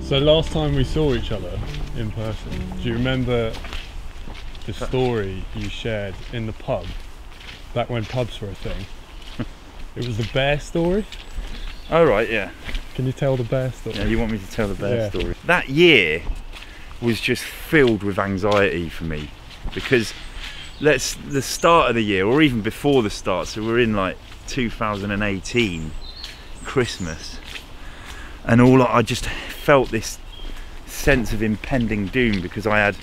So last time we saw each other in person, do you remember the story you shared in the pub, back when pubs were a thing? It was the bear story? Oh right, yeah. Can you tell the bear story? Yeah, you want me to tell the bear Yeah. story? That year was just filled with anxiety for me, because the start of the year, or even before the start, so we're in like 2018 Christmas, and I just felt this sense of impending doom, because I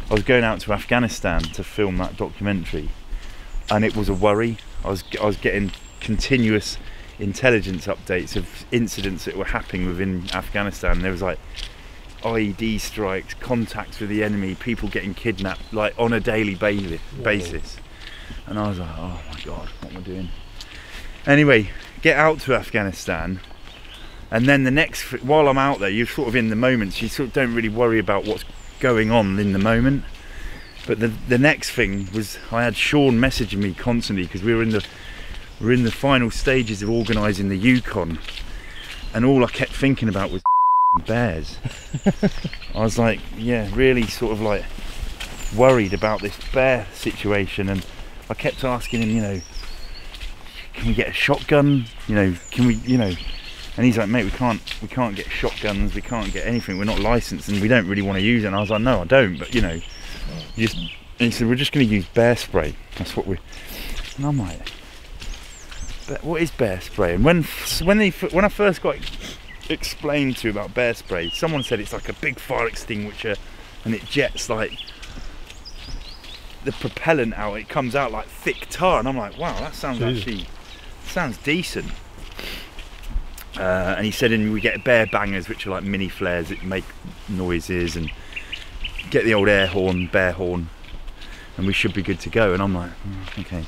was going out to Afghanistan to film that documentary, and it was a worry. I was getting continuous intelligence updates of incidents that were happening within Afghanistan. There was like IED strikes, contacts with the enemy, people getting kidnapped like on a daily basis. And I was like, oh my god, what am I doing? Anyway, get out to Afghanistan, and then while I'm out there, you're sort of in the moment, so you sort of don't really worry about what's going on in the moment. But the next thing was, I had Shaun messaging me constantly, because we were in the final stages of organising the Yukon, and all I kept thinking about was bears. I was like, yeah, really sort of like worried about this bear situation, and I kept asking him, can we get a shotgun? Can we, and he's like, mate, we can't get shotguns, we can't get anything, we're not licensed and we don't really want to use it. And I was like, no, I don't, but and he said, we're just going to use bear spray. That's what and I'm like, what is bear spray? And when I first got explained to about bear spray, someone said it's like a big fire extinguisher, and it jets like the propellant out, it comes out like thick tar, and I'm like, wow, that sounds decent. And he said, and we get bear bangers, which are like mini flares that make noises, and get the old air horn, bear horn, and we should be good to go. And I'm like, okay.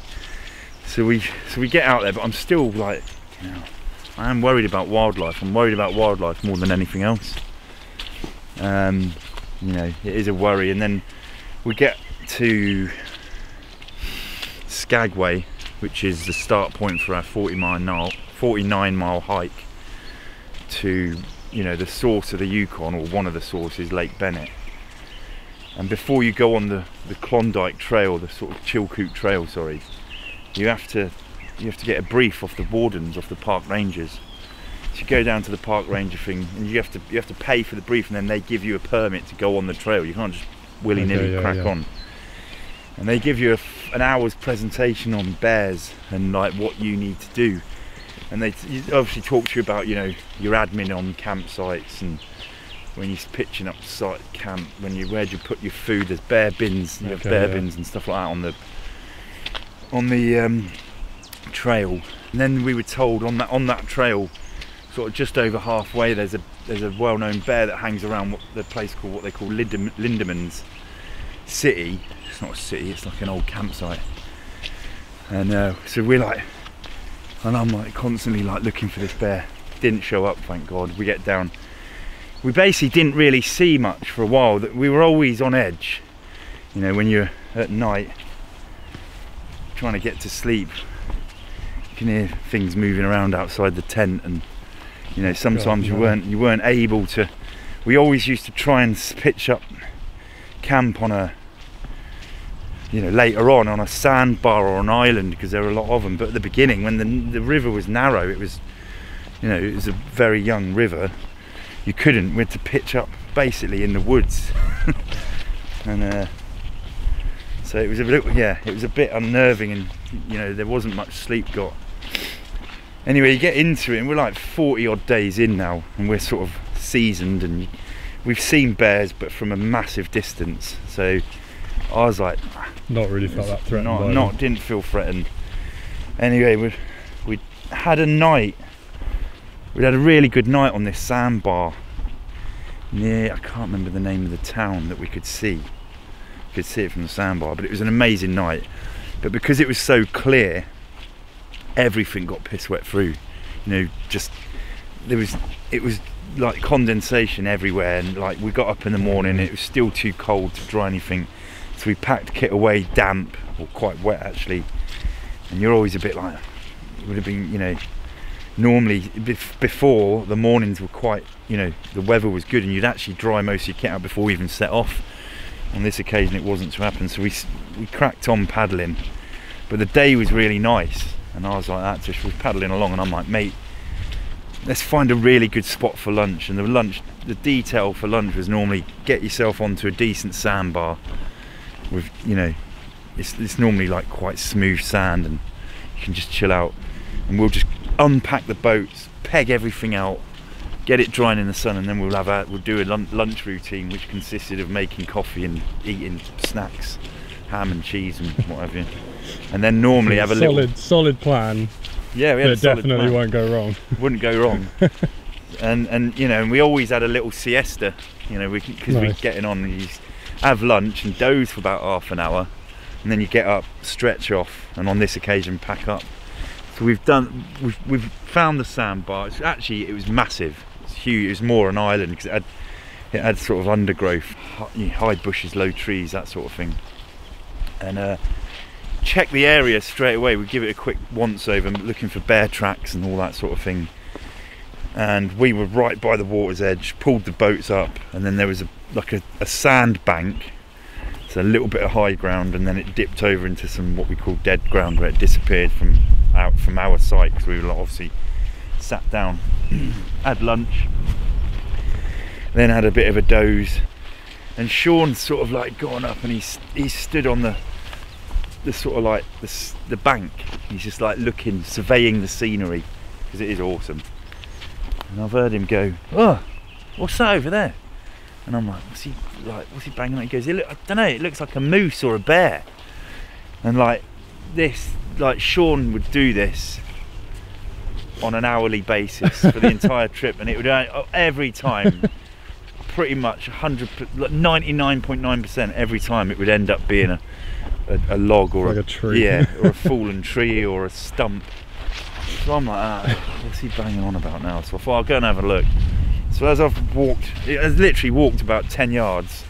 So we get out there, but I'm still like, I am worried about wildlife. I'm worried about wildlife more than anything else. It is a worry. And then we get to Skagway, which is the start point for our 49-mile hike to, the source of the Yukon, or one of the sources, Lake Bennett. And before you go on the Klondike Trail, the sort of Chilkoot Trail, sorry, you have to get a brief off the wardens, off the park rangers. So you go down to the park ranger thing, and you have to pay for the brief, and then they give you a permit to go on the trail. You can't just willy-nilly crack on. And they give you an hour's presentation on bears and like what you need to do. And they obviously talk to you about your admin on campsites, and when you're pitching up site camp, where do you put your food? There's bear bins, you have bear bins and stuff like that on the trail. And then we were told on that trail, sort of just over halfway, there's a well-known bear that hangs around what they call Lindeman's City. It's not a city, it's like an old campsite. And so we're like, and I'm like constantly like looking for this bear. Didn't show up, thank God. We get down. We basically didn't really see much for a while. That we were always on edge. When you're at night trying to get to sleep, you can hear things moving around outside the tent, and sometimes you weren't able to. We always used to try and pitch up camp on a later on a sandbar or an island, because there were a lot of them. But at the beginning, when the river was narrow, it was it was a very young river, we had to pitch up basically in the woods. And so it was a bit unnerving, and there wasn't much sleep got. Anyway, you get into it, and we're like 40 odd days in now, and we're sort of seasoned, and we've seen bears but from a massive distance. So I was like, not really felt that threatened. Didn't feel threatened. Anyway, we had a night. We had a really good night on this sandbar near, I can't remember the name of the town that we could see. We could see it from the sandbar, but it was an amazing night. But because it was so clear, everything got piss wet through. It was like condensation everywhere, and like we got up in the morning, it was still too cold to dry anything. So we packed kit away damp, or quite wet actually, and you're always a bit like, it would have been, normally before, the mornings were quite, you know, the weather was good and you'd actually dry most of your kit out before we even set off. On this occasion it wasn't to happen, so we cracked on paddling, but the day was really nice and I was like that, just was paddling along and I'm like, mate, let's find a really good spot for lunch. And the detail for lunch was normally get yourself onto a decent sandbar with, you know, it's normally like quite smooth sand and you can just chill out, and we'll just unpack the boats, peg everything out, get it drying in the sun, and then we'll do a lunch routine which consisted of making coffee and eating snacks, ham and cheese and whatever. And then normally have a solid plan. Yeah, we had a solid definitely plan. won't go wrong. Wouldn't go wrong. and you know, and we always had a little siesta, you know, because we're getting on, and you have lunch and doze for about half an hour, and then you get up, stretch off, and on this occasion pack up. So we've found the sandbar. It was massive. It's huge. It was more an island because it had sort of undergrowth, high bushes, low trees, that sort of thing. And check the area straight away. We give it a quick once over, looking for bear tracks and all that sort of thing. And we were right by the water's edge, pulled the boats up, and then there was a sand bank, so a little bit of high ground, and then it dipped over into some what we call dead ground where it disappeared from our sight, because we were obviously sat down, had lunch, then had a bit of a doze, and Shaun's sort of like gone up and he stood on the sort of like the bank. He's just like looking, surveying the scenery, because it is awesome. And I've heard him go, "Oh, what's that over there?" And I'm like, what's he banging on? He goes, I don't know, it looks like a moose or a bear. And like Shaun would do this on an hourly basis for the entire trip, and it would every time, pretty much 99.9% every time, it would end up being a log or like a tree, yeah, or a fallen tree or a stump. So I'm like, what's he banging on about now? So I thought I'll go and have a look. So as I've literally walked about 10 yards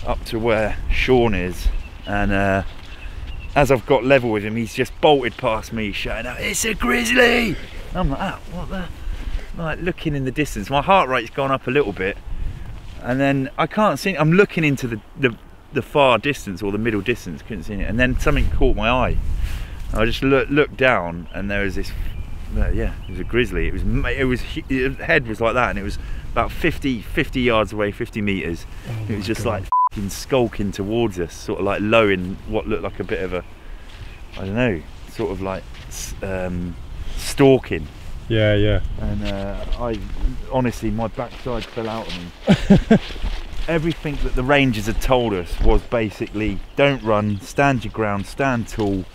up to where Shaun is, and as I've got level with him, he's just bolted past me shouting out, "It's a grizzly!" And I'm like, what the? Like looking in the distance, my heart rate's gone up a little bit, and then I can't see. I'm looking into the far distance or the middle distance, couldn't see it, and then something caught my eye. I just looked down, and there was this. Yeah, it was a grizzly. Its head was like that, and it was about 50 yards away, 50 meters. It was just like f***ing skulking towards us, sort of like low in what looked like a bit of a, I don't know, sort of like stalking. Yeah. And I honestly, my backside fell out of me. Everything that the rangers had told us was basically, don't run, stand your ground, stand tall,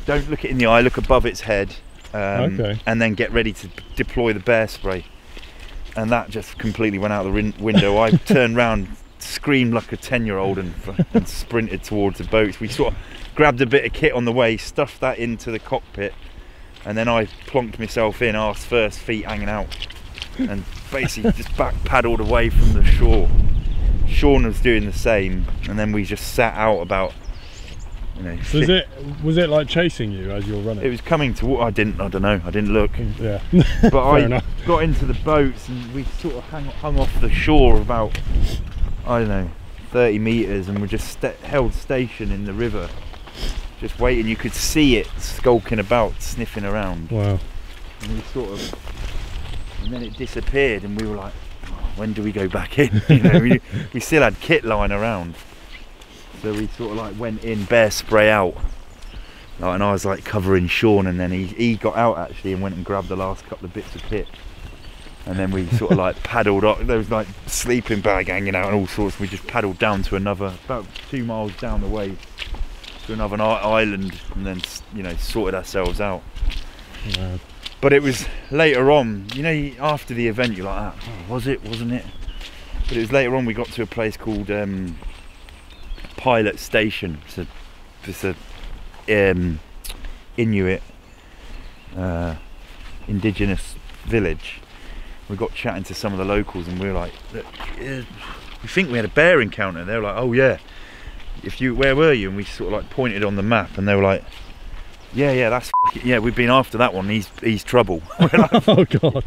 don't look it in the eye, look above its head. And then get ready to deploy the bear spray, and that just completely went out the window. I turned round, screamed like a 10-year-old and sprinted towards the boats. We sort of grabbed a bit of kit on the way, stuffed that into the cockpit, and then I plonked myself in, arse first, feet hanging out, and basically just back paddled away from the shore. Shaun was doing the same, and then we just sat out about, you know, was it like chasing you as you're running? It was coming to. I don't know. I didn't look. Yeah. But I got into the boats and we sort of hung off the shore about, I don't know, 30 meters, and we just held station in the river, just waiting. You could see it skulking about, sniffing around. Wow. And and then it disappeared, and we were like, oh, when do we go back in? You know, we still had kit lying around. So we sort of like went in, bear spray out, and I was like covering Shaun, and then he got out actually and went and grabbed the last couple of bits of kit, and then we sort of like paddled up. There was like sleeping bag hanging out and all sorts. We just paddled down to about 2 miles down the way to another island, and then, you know, sorted ourselves out. Wow. But it was later on, you know, after the event you're like, oh, was it, wasn't it? But it was later on we got to a place called Pilot Station. It's a Inuit indigenous village. We got chatting to some of the locals, and we were like, look, we think we had a bear encounter. They were like, oh yeah, where were you? And we sort of like pointed on the map, and they were like, Yeah, that's yeah. We've been after that one. He's trouble. Oh God.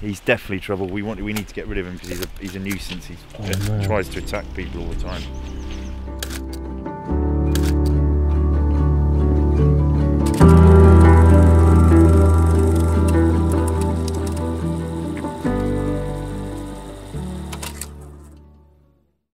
He's definitely trouble. We need to get rid of him because he's a nuisance. He tries to attack people all the time.